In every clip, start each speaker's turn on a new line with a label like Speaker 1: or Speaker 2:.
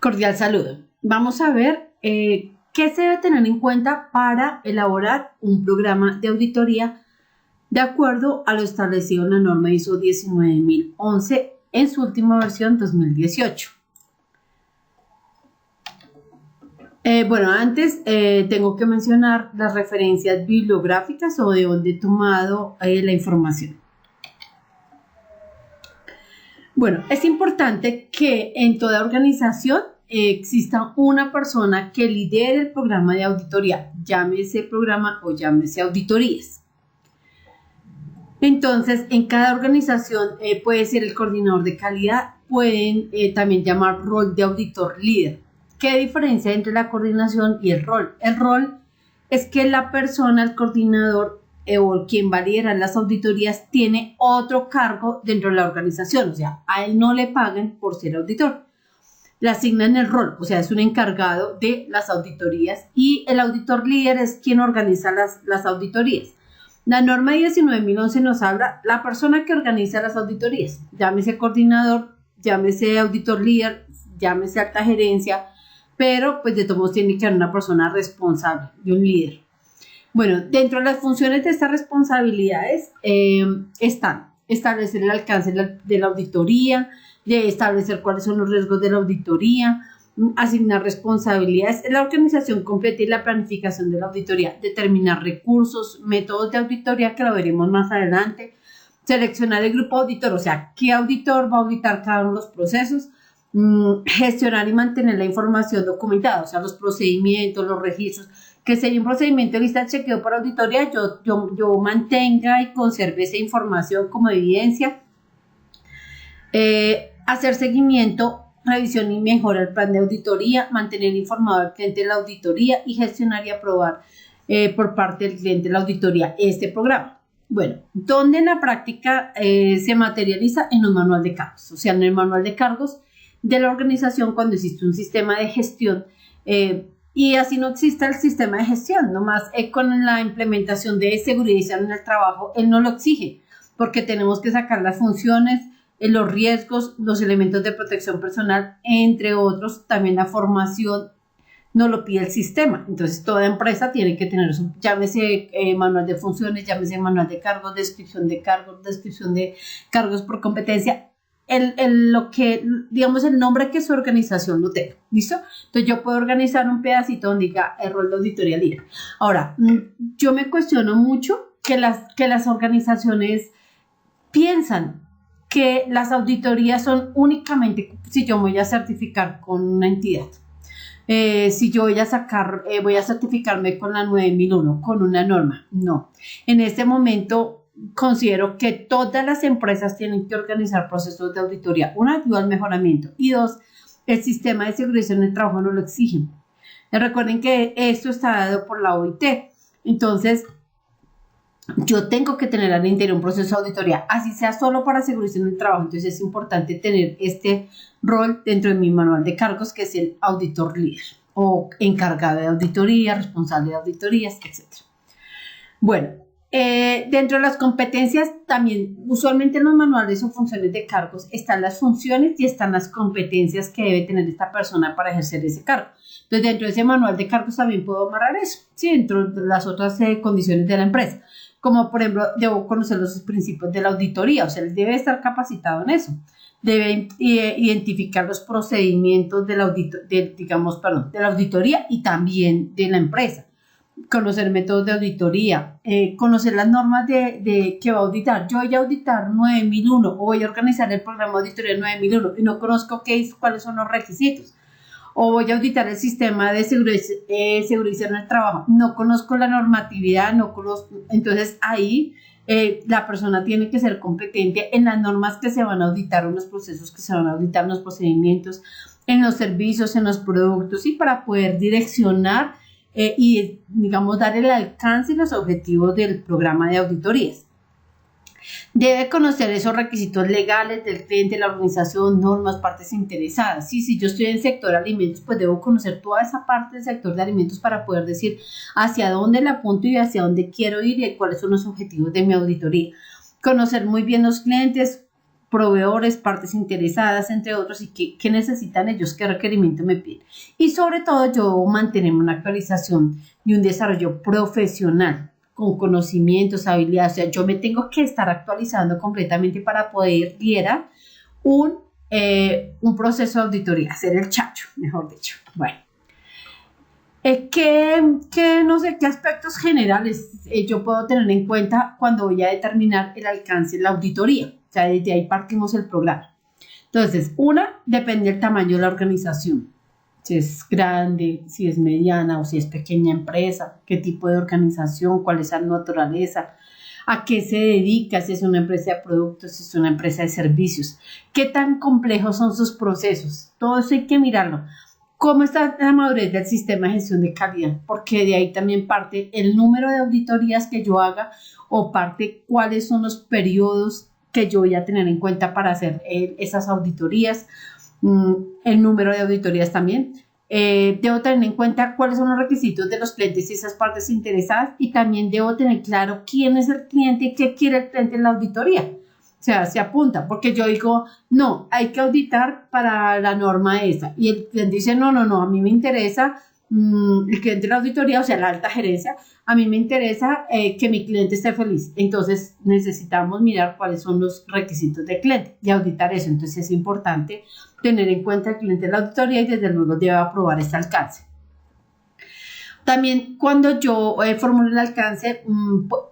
Speaker 1: Cordial saludo. Vamos a ver qué se debe tener en cuenta para elaborar un programa de auditoría de acuerdo a lo establecido en la norma ISO 19011 en su última versión 2018. Antes tengo que mencionar las referencias bibliográficas o de dónde he tomado la información. Bueno, es importante que en toda organización exista una persona que lidere el programa de auditoría, llámese programa o llámese auditorías. Entonces, en cada organización puede ser el coordinador de calidad, pueden también llamar rol de auditor líder. ¿Qué diferencia entre la coordinación y el rol? El rol es que la persona, el coordinador o quien va a liderar las auditorías tiene otro cargo dentro de la organización, o sea, a él no le pagan por ser auditor. Le asignan el rol, o sea, es un encargado de las auditorías y el auditor líder es quien organiza las auditorías. La norma 19011 nos habla la persona que organiza las auditorías, llámese coordinador, llámese auditor líder, llámese alta gerencia, pero pues de todos modos tiene que haber una persona responsable y un líder. Bueno, dentro de las funciones de estas responsabilidades están establecer el alcance de la auditoría, de establecer cuáles son los riesgos de la auditoría, asignar responsabilidades en la organización completa y la planificación de la auditoría, determinar recursos, métodos de auditoría que lo veremos más adelante, seleccionar el grupo auditor, o sea, qué auditor va a auditar cada uno de los procesos, gestionar y mantener la información documentada, o sea, los procedimientos, los registros, que si hay un procedimiento de lista de chequeo para auditoría, yo mantenga y conserve esa información como evidencia, hacer seguimiento, revisión y mejora del plan de auditoría, mantener informado al cliente de la auditoría y gestionar y aprobar por parte del cliente de la auditoría este programa. Bueno, ¿dónde en la práctica se materializa? En un manual de cargos, o sea, en el manual de cargos de la organización cuando existe un sistema de gestión y así no existe el sistema de gestión, nomás con la implementación de seguridad y salud en el trabajo, él no lo exige, porque tenemos que sacar las funciones, los riesgos, los elementos de protección personal, entre otros, también la formación no lo pide el sistema. Entonces, toda empresa tiene que tener eso, llámese manual de funciones, llámese manual de cargos, descripción de cargos por competencia, lo que, digamos, el nombre que su organización lo tenga, ¿listo? Entonces, yo puedo organizar un pedacito donde diga el rol de auditoría líder. Ahora, yo me cuestiono mucho que las organizaciones piensan que las auditorías son únicamente si yo voy a certificar con una entidad. Si yo voy a certificarme con la 9001, con una norma. No. En este momento considero que todas las empresas tienen que organizar procesos de auditoría. Una, ayuda al mejoramiento. Y dos, el sistema de seguridad en el trabajo no lo exige. Recuerden que esto está dado por la OIT. Entonces, yo tengo que tener al interior un proceso de auditoría, así sea solo para seguridad en el trabajo. Entonces es importante tener este rol dentro de mi manual de cargos, que es el auditor líder o encargado de auditoría, responsable de auditorías, etc. Bueno, dentro de las competencias también, usualmente en los manuales o funciones de cargos están las funciones y están las competencias que debe tener esta persona para ejercer ese cargo. Entonces, dentro de ese manual de cargos también puedo amarrar eso, ¿sí? Dentro de las otras condiciones de la empresa. Como, por ejemplo, debo conocer los principios de la auditoría, o sea, él debe estar capacitado en eso. Debe identificar los procedimientos de la auditoría y también de la empresa. Conocer métodos de auditoría, conocer las normas de que va a auditar. Yo voy a auditar 9001 o voy a organizar el programa de auditoría 9001 y no conozco cuáles son los requisitos. O voy a auditar el sistema de seguridad en el trabajo. No conozco la normatividad, entonces ahí la persona tiene que ser competente en las normas que se van a auditar, en los procesos que se van a auditar, en los procedimientos, en los servicios, en los productos, y para poder direccionar y, digamos, dar el alcance y los objetivos del programa de auditorías. Debe conocer esos requisitos legales del cliente, la organización, normas, partes interesadas. Sí, si yo estoy en el sector de alimentos, pues debo conocer toda esa parte del sector de alimentos para poder decir hacia dónde le apunto y hacia dónde quiero ir y cuáles son los objetivos de mi auditoría. Conocer muy bien los clientes, proveedores, partes interesadas, entre otros, y qué necesitan ellos, qué requerimiento me piden. Y sobre todo yo mantener una actualización y un desarrollo profesional con conocimientos, habilidades. O sea, yo me tengo que estar actualizando completamente para poder liderar un proceso de auditoría, hacer el chacho, mejor dicho. Bueno. No sé qué aspectos generales yo puedo tener en cuenta cuando voy a determinar el alcance de la auditoría. O sea, desde ahí partimos el programa. Entonces, depende del tamaño de la organización. Si es grande, si es mediana o si es pequeña empresa, qué tipo de organización, cuál es la naturaleza, a qué se dedica, si es una empresa de productos, si es una empresa de servicios, qué tan complejos son sus procesos. Todo eso hay que mirarlo. ¿Cómo está la madurez del sistema de gestión de calidad? Porque de ahí también parte el número de auditorías que yo haga o parte cuáles son los periodos que yo voy a tener en cuenta para hacer esas auditorías, el número de auditorías también. Debo tener en cuenta cuáles son los requisitos de los clientes y esas partes interesadas, y también debo tener claro quién es el cliente y qué quiere el cliente en la auditoría. O sea, se apunta, porque yo digo, no, hay que auditar para la norma esa. Y el cliente dice, no, a mí me interesa, el cliente de la auditoría, o sea, la alta gerencia, a mí me interesa que mi cliente esté feliz. Entonces, necesitamos mirar cuáles son los requisitos del cliente y auditar eso. Entonces, es importante tener en cuenta el cliente de la auditoría y desde luego debe aprobar este alcance. También cuando yo formulo el alcance,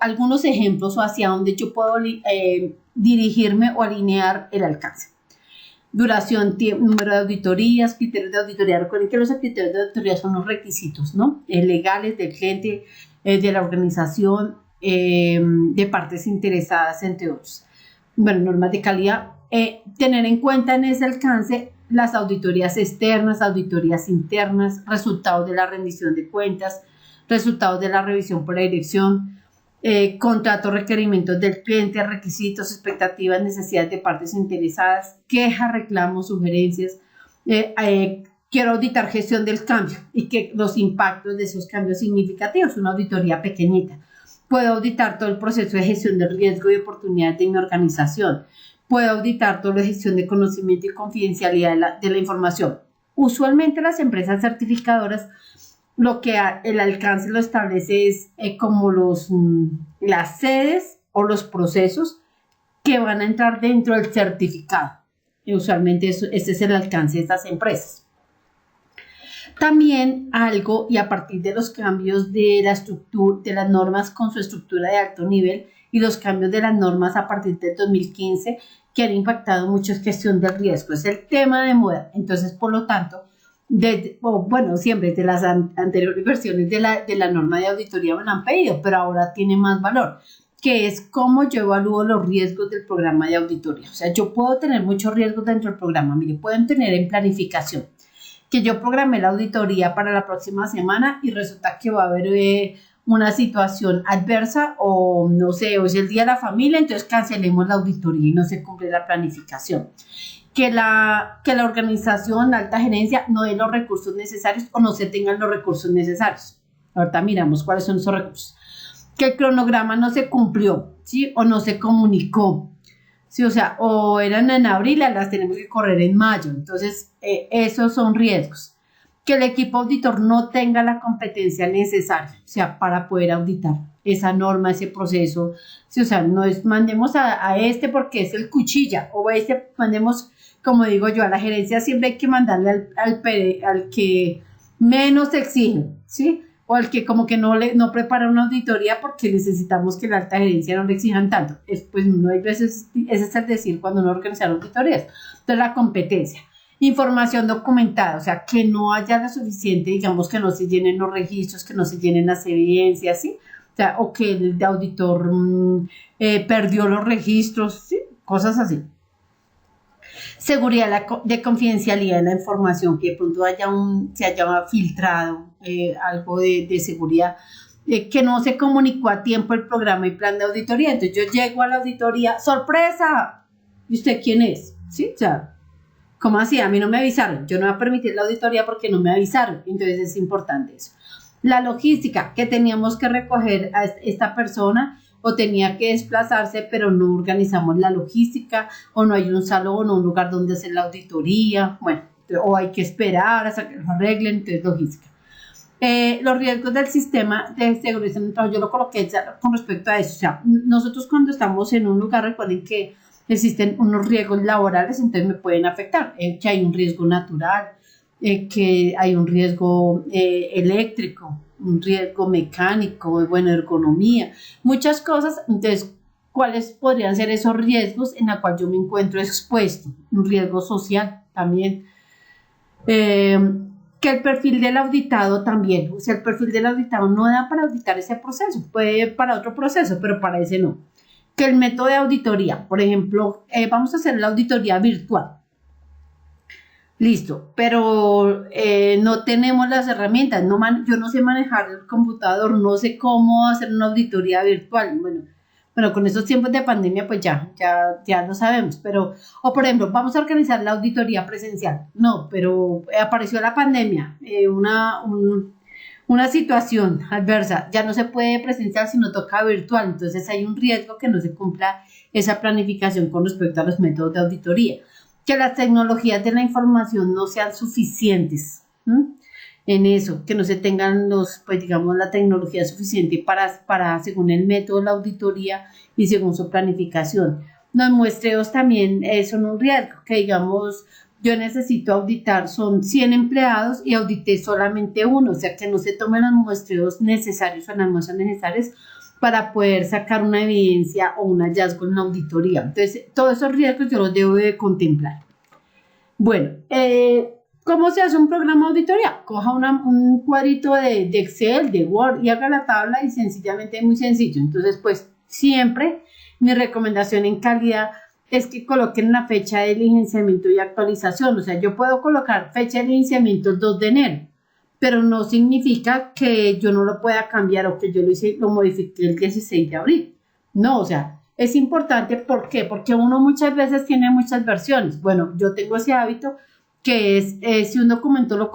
Speaker 1: algunos ejemplos o hacia dónde yo puedo dirigirme o alinear el alcance. Duración, número de auditorías, criterios de auditoría. Recuerden que los criterios de auditoría son los requisitos, ¿no? Legales del cliente, de la organización, de partes interesadas, entre otros. Bueno, normas de calidad. Tener en cuenta en ese alcance las auditorías externas, auditorías internas, resultados de la rendición de cuentas, resultados de la revisión por la dirección, contratos, requerimientos del cliente, requisitos, expectativas, necesidades de partes interesadas, quejas, reclamos, sugerencias. Quiero auditar gestión del cambio y que los impactos de esos cambios significativos, una auditoría pequeñita. Puedo auditar todo el proceso de gestión de riesgo y oportunidades de mi organización. Puedo auditar todo la gestión de conocimiento y confidencialidad de la información. Usualmente las empresas certificadoras lo que el alcance lo establece es como las sedes o los procesos que van a entrar dentro del certificado. Y usualmente ese es el alcance de estas empresas. También algo, y a partir de los cambios de la estructura, de las normas con su estructura de alto nivel y los cambios de las normas a partir del 2015 que han impactado mucho es gestión del riesgo. Es el tema de moda. Entonces, por lo tanto, siempre de las anteriores versiones de la norma de auditoría me lo han pedido, pero ahora tiene más valor, que es cómo yo evalúo los riesgos del programa de auditoría. O sea, yo puedo tener muchos riesgos dentro del programa. Mire, pueden tener en planificación que yo programé la auditoría para la próxima semana y resulta que va a haber una situación adversa o no sé, o es el día de la familia, entonces cancelemos la auditoría y no se cumple la planificación. Que la organización, la alta gerencia, no dé los recursos necesarios o no se tengan los recursos necesarios. Ahorita miramos cuáles son esos recursos. Que el cronograma no se cumplió, ¿sí? O no se comunicó, ¿sí? O sea, o eran en abril, las tenemos que correr en mayo. Entonces, esos son riesgos. Que el equipo auditor no tenga la competencia necesaria, o sea, para poder auditar esa norma, ese proceso. ¿Sí? O sea, no es mandemos a este porque es el cuchilla, o mandemos, como digo yo, a la gerencia siempre hay que mandarle al que menos exige, ¿sí? O al que como que no prepara una auditoría porque necesitamos que la alta gerencia no le exijan tanto. Pues no hay veces, ese es el decir cuando uno organiza auditorías. Entonces, la competencia. Información documentada, o sea, que no haya la suficiente, digamos, que no se llenen los registros, que no se llenen las evidencias, ¿sí? O sea, o que el auditor perdió los registros, ¿sí? Cosas así. Seguridad de confidencialidad de la información, que de pronto se haya filtrado algo de seguridad, que no se comunicó a tiempo el programa y plan de auditoría. Entonces yo llego a la auditoría, ¡sorpresa! ¿Y usted quién es? ¿Sí? O sea, ¿cómo así? A mí no me avisaron. Yo no voy a permitir la auditoría porque no me avisaron. Entonces es importante eso. La logística, que teníamos que recoger a esta persona o tenía que desplazarse, pero no organizamos la logística, o no hay un salón o un lugar donde hacer la auditoría, bueno, o hay que esperar hasta que lo arreglen, entonces logística. Los riesgos del sistema de seguridad en el trabajo, yo lo coloqué con respecto a eso. O sea, nosotros cuando estamos en un lugar, recuerden que existen unos riesgos laborales, entonces me pueden afectar, que hay un riesgo natural, que hay un riesgo eléctrico, un riesgo mecánico, bueno, ergonomía, muchas cosas. Entonces, ¿cuáles podrían ser esos riesgos en los cuales yo me encuentro expuesto? Un riesgo social también. Que el perfil del auditado también, o sea, el perfil del auditado no da para auditar ese proceso, puede para otro proceso, pero para ese no. Que el método de auditoría, por ejemplo, vamos a hacer la auditoría virtual. Listo, pero no tenemos las herramientas, yo no sé manejar el computador, no sé cómo hacer una auditoría virtual. Bueno, con estos tiempos de pandemia, pues ya lo sabemos, pero, o por ejemplo, vamos a organizar la auditoría presencial. No, pero apareció la pandemia, una situación adversa, ya no se puede presencial, sino toca virtual, entonces hay un riesgo que no se cumpla esa planificación con respecto a los métodos de auditoría. Que las tecnologías de la información no sean suficientes. En eso, que no se tengan pues digamos, la tecnología suficiente para según el método de la auditoría y según su planificación. Los muestreos también son un riesgo, que digamos, yo necesito auditar, son 100 empleados y audité solamente uno, o sea, que no se tomen los muestreos necesarios o las muestras necesarias para poder sacar una evidencia o un hallazgo en una auditoría. Entonces, todos esos riesgos yo los debo de contemplar. Bueno, ¿cómo se hace un programa de auditoría? Coja un cuadrito de Excel, de Word y haga la tabla y sencillamente es muy sencillo. Entonces, pues siempre mi recomendación en calidad es que coloquen la fecha de licenciamiento y actualización. O sea, yo puedo colocar fecha de licenciamiento el 2 de enero, pero no significa que yo no lo pueda cambiar o que yo lo modifique el 16 de abril. No, o sea, es importante. ¿Por qué? Porque uno muchas veces tiene muchas versiones. Bueno, yo tengo ese hábito que es si un documento lo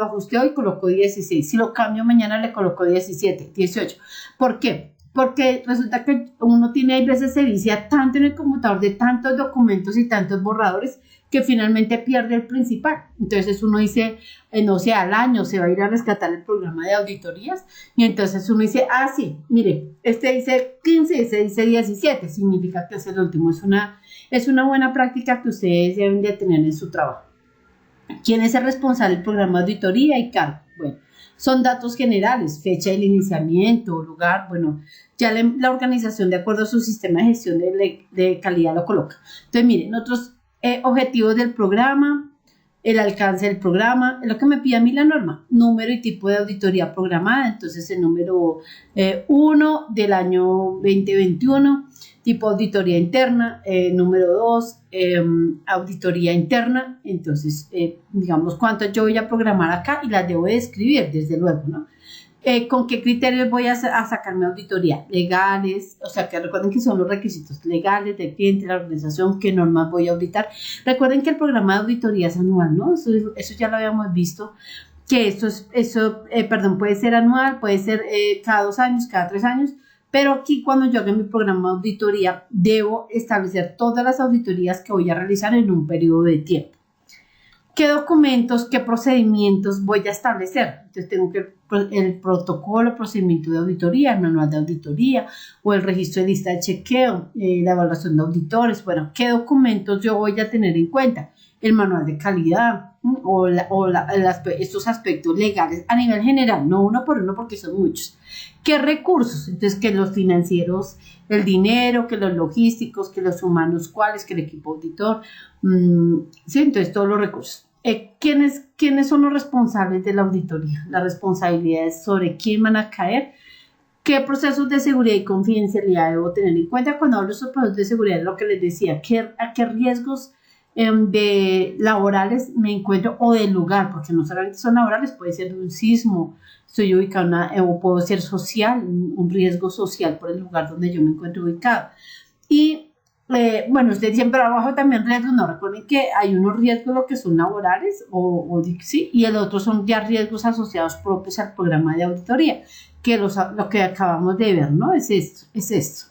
Speaker 1: ajusté hoy, coloco 16. Si lo cambio mañana, le coloco 17, 18. ¿Por qué? Porque resulta que uno tiene, a veces se vicia tanto en el computador de tantos documentos y tantos borradores que finalmente pierde el principal. Entonces uno dice, no sé, al año se va a ir a rescatar el programa de auditorías y entonces uno dice, sí, mire, este dice 15, este dice 17, significa que es el último. Es una buena práctica que ustedes deben de tener en su trabajo. ¿Quién es el responsable del programa de auditoría y cargo? Bueno, son datos generales, fecha del iniciamiento, lugar, bueno, ya la organización de acuerdo a su sistema de gestión de calidad lo coloca. Entonces, miren, otros objetivos del programa, el alcance del programa, es lo que me pide a mí la norma, número y tipo de auditoría programada, entonces el número 1 del año 2021, tipo auditoría interna, número 2, auditoría interna, entonces digamos cuánto yo voy a programar acá y las debo de escribir desde luego, ¿no? ¿Con qué criterios voy a sacar mi auditoría? Legales, o sea, que recuerden que son los requisitos legales del cliente, la organización, qué normas voy a auditar. Recuerden que el programa de auditoría es anual, ¿no? Eso ya lo habíamos visto, que puede ser anual, puede ser cada 2 años, cada 3 años, pero aquí cuando yo haga mi programa de auditoría, debo establecer todas las auditorías que voy a realizar en un periodo de tiempo. ¿Qué documentos, qué procedimientos voy a establecer? Entonces tengo que el protocolo, procedimiento de auditoría, el manual de auditoría o el registro de lista de chequeo, la evaluación de auditores. Bueno, ¿qué documentos yo voy a tener en cuenta? El manual de calidad estos aspectos legales a nivel general, no uno por uno porque son muchos. ¿Qué recursos? Entonces, que los financieros, el dinero, que los logísticos, que los humanos, cuáles, que el equipo auditor, sí, entonces todos los recursos. ¿Quiénes son los responsables de la auditoría? Las responsabilidades sobre quién van a caer. ¿Qué procesos de seguridad y confidencialidad debo tener en cuenta? Cuando hablo de esos procesos de seguridad, es lo que les decía, a qué riesgos de laborales me encuentro o del lugar, porque no solamente son laborales, puede ser un sismo, estoy ubicada o puede ser social, un riesgo social por el lugar donde yo me encuentro ubicado. Y bueno, usted siempre abajo también riesgos, no recuerden que hay unos riesgos lo que son laborales sí, y el otro son ya riesgos asociados propios al programa de auditoría, que lo que acabamos de ver, ¿no? Es esto.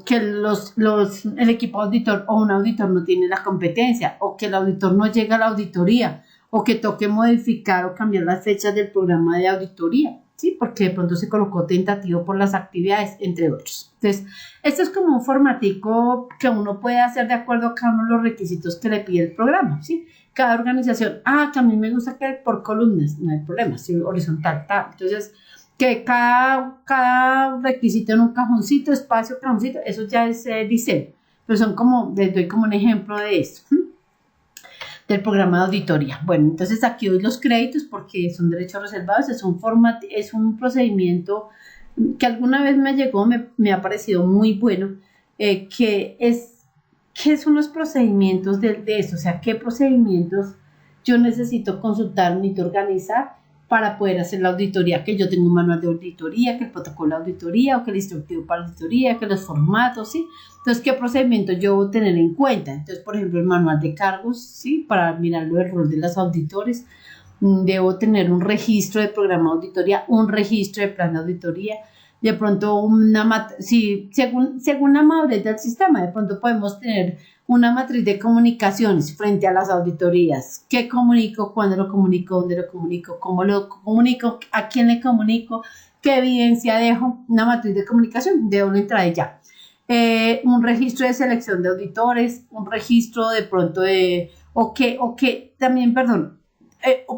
Speaker 1: Que el equipo auditor o un auditor no tiene la competencia, o que el auditor no llega a la auditoría, o que toque modificar o cambiar las fechas del programa de auditoría, ¿sí? Porque de pronto se colocó tentativo por las actividades, entre otros. Entonces, esto es como un formatico que uno puede hacer de acuerdo a cada uno de los requisitos que le pide el programa, ¿sí? Cada organización, que a mí me gusta que por columnas, no hay problema, ¿sí? Horizontal, tal. Entonces, que cada requisito en un cajoncito, espacio, cajoncito, eso ya es diseño. Pero son como, les doy como un ejemplo de esto, del programa de auditoría. Bueno, entonces aquí doy los créditos porque son derechos reservados, es un procedimiento que alguna vez me llegó, me ha parecido muy bueno, ¿qué son los procedimientos de eso? O sea, ¿qué procedimientos yo necesito consultar, necesito organizar para poder hacer la auditoría? Que yo tengo un manual de auditoría, que el protocolo de auditoría, o que el instructivo para auditoría, que los formatos, ¿sí? Entonces, ¿qué procedimientos yo debo tener en cuenta? Entonces, por ejemplo, el manual de cargos, ¿sí? Para mirar el rol de los auditores. Debo tener un registro de programa de auditoría, un registro de plan de auditoría. De pronto, según la madurez del sistema, de pronto podemos tener una matriz de comunicaciones frente a las auditorías. ¿Qué comunico? ¿Cuándo lo comunico? ¿Dónde lo comunico? ¿Cómo lo comunico? ¿A quién le comunico? ¿Qué evidencia dejo? Una matriz de comunicación, debo entrar ya. Un registro de selección de auditores, un registro de pronto también, perdón,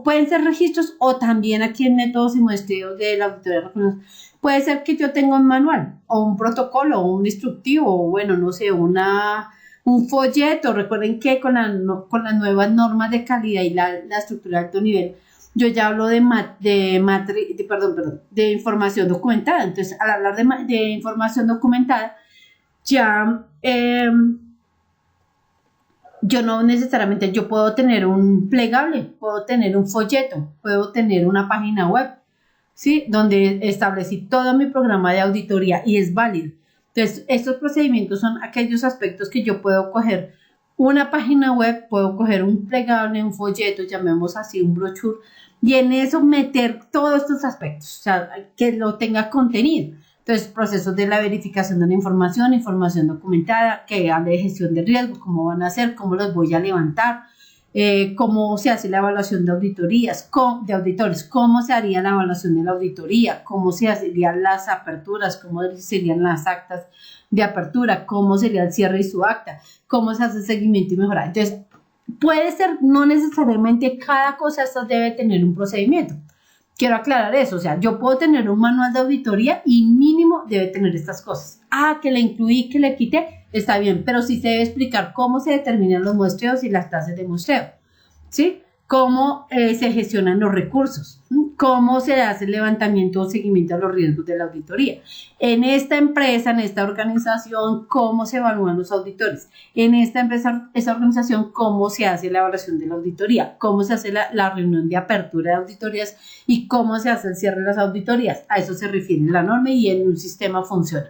Speaker 1: pueden ser registros o también aquí en métodos y muestreos de la auditoría. Puede ser que yo tenga un manual o un protocolo o un instructivo o bueno, no sé, un folleto. Recuerden que con las nuevas normas de calidad y la estructura de alto nivel, yo ya hablo de información documentada. Entonces, al hablar de información documentada, ya yo no necesariamente, yo puedo tener un plegable, puedo tener un folleto, puedo tener una página web, ¿sí? Donde establecí todo mi programa de auditoría y es válido. Entonces, estos procedimientos son aquellos aspectos que yo puedo coger una página web, puedo coger un plegable, un folleto, llamemos así, un brochure, y en eso meter todos estos aspectos, o sea, que lo tenga contenido. Entonces, procesos de la verificación de la información documentada, que hable de gestión de riesgo, cómo van a hacer, cómo los voy a levantar, cómo se hace la evaluación de auditorías, de auditores, cómo se haría la evaluación de la auditoría, cómo se harían las aperturas, cómo serían las actas de apertura, cómo sería el cierre y su acta, cómo se hace el seguimiento y mejorar. Entonces, puede ser, no necesariamente cada cosa de estas debe tener un procedimiento. Quiero aclarar eso, o sea, yo puedo tener un manual de auditoría y mínimo debe tener estas cosas. Que le incluí, que le quité, está bien, pero sí se debe explicar cómo se determinan los muestreos y las tasas de muestreo, ¿sí? Cómo se gestionan los recursos, cómo se hace el levantamiento o seguimiento a los riesgos de la auditoría. En esta empresa, en esta organización, cómo se evalúan los auditores. En esta empresa, esta organización, cómo se hace la evaluación de la auditoría, cómo se hace la reunión de apertura de auditorías y cómo se hace el cierre de las auditorías. A eso se refiere la norma y en un sistema funciona.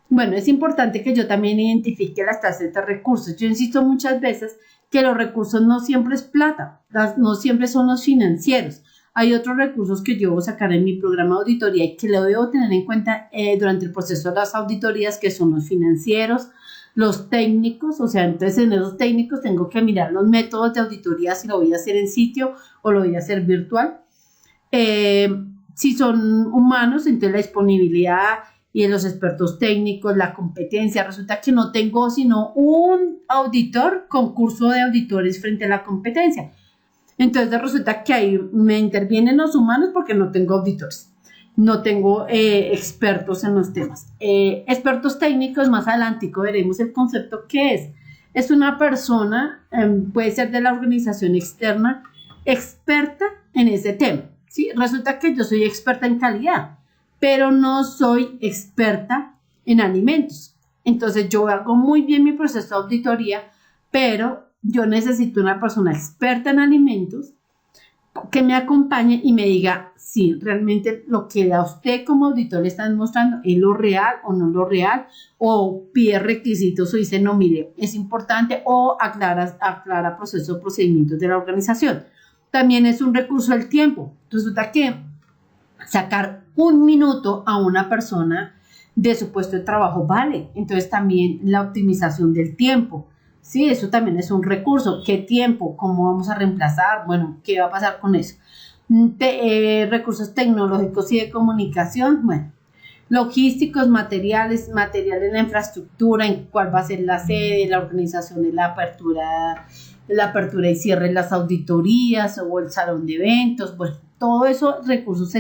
Speaker 1: Bueno, es importante que yo también identifique las tasas de recursos. Yo insisto muchas veces que los recursos no siempre es plata, no siempre son los financieros. Hay otros recursos que yo voy a sacar en mi programa de auditoría y que lo debo tener en cuenta durante el proceso de las auditorías, que son los financieros, los técnicos, o sea, entonces en esos técnicos tengo que mirar los métodos de auditoría, si lo voy a hacer en sitio o lo voy a hacer virtual. Si son humanos, entonces la disponibilidad y de los expertos técnicos, la competencia. Resulta que no tengo sino un auditor con curso de auditores frente a la competencia. Entonces resulta que ahí me intervienen los humanos porque no tengo auditores, no tengo expertos en los temas. Expertos técnicos, más adelante veremos el concepto que es. Es una persona, puede ser de la organización externa, experta en ese tema, ¿sí? Resulta que yo soy experta en calidad, pero no soy experta en alimentos. Entonces yo hago muy bien mi proceso de auditoría, pero yo necesito una persona experta en alimentos que me acompañe y me diga si realmente lo que a usted como auditor le están mostrando es lo real o no lo real, o pide requisitos o dice, no, mire, es importante, o aclara procesos o procedimientos de la organización. También es un recurso del tiempo. Resulta que sacar un minuto a una persona de su puesto de trabajo vale. Entonces también la optimización del tiempo. Sí, eso también es un recurso. ¿Qué tiempo? ¿Cómo vamos a reemplazar? Bueno, ¿qué va a pasar con eso? Recursos tecnológicos y de comunicación. Bueno, logísticos, materiales en la infraestructura, en cuál va a ser la sede, la organización de la apertura y cierre de las auditorías o el salón de eventos. Bueno, todos esos recursos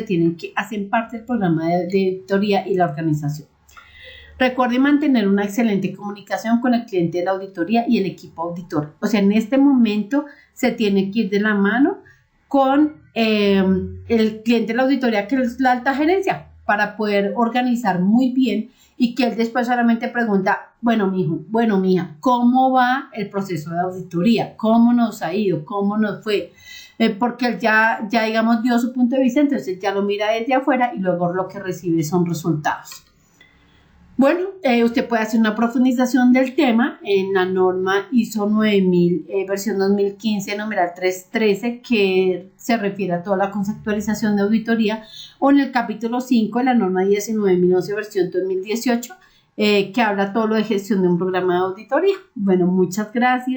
Speaker 1: hacen parte del programa de auditoría y la organización. Recuerde mantener una excelente comunicación con el cliente de la auditoría y el equipo auditor. O sea, en este momento se tiene que ir de la mano con el cliente de la auditoría, que es la alta gerencia, para poder organizar muy bien y que él después solamente pregunta, bueno, mijo, bueno, mija, ¿cómo va el proceso de auditoría? ¿Cómo nos ha ido? ¿Cómo nos fue? Porque él ya, digamos, dio su punto de vista, entonces ya lo mira desde afuera y luego lo que recibe son resultados. Bueno, usted puede hacer una profundización del tema en la norma ISO 9000, versión 2015, numeral 313, que se refiere a toda la conceptualización de auditoría, o en el capítulo 5 de la norma 19011, versión 2018, que habla todo lo de gestión de un programa de auditoría. Bueno, muchas gracias.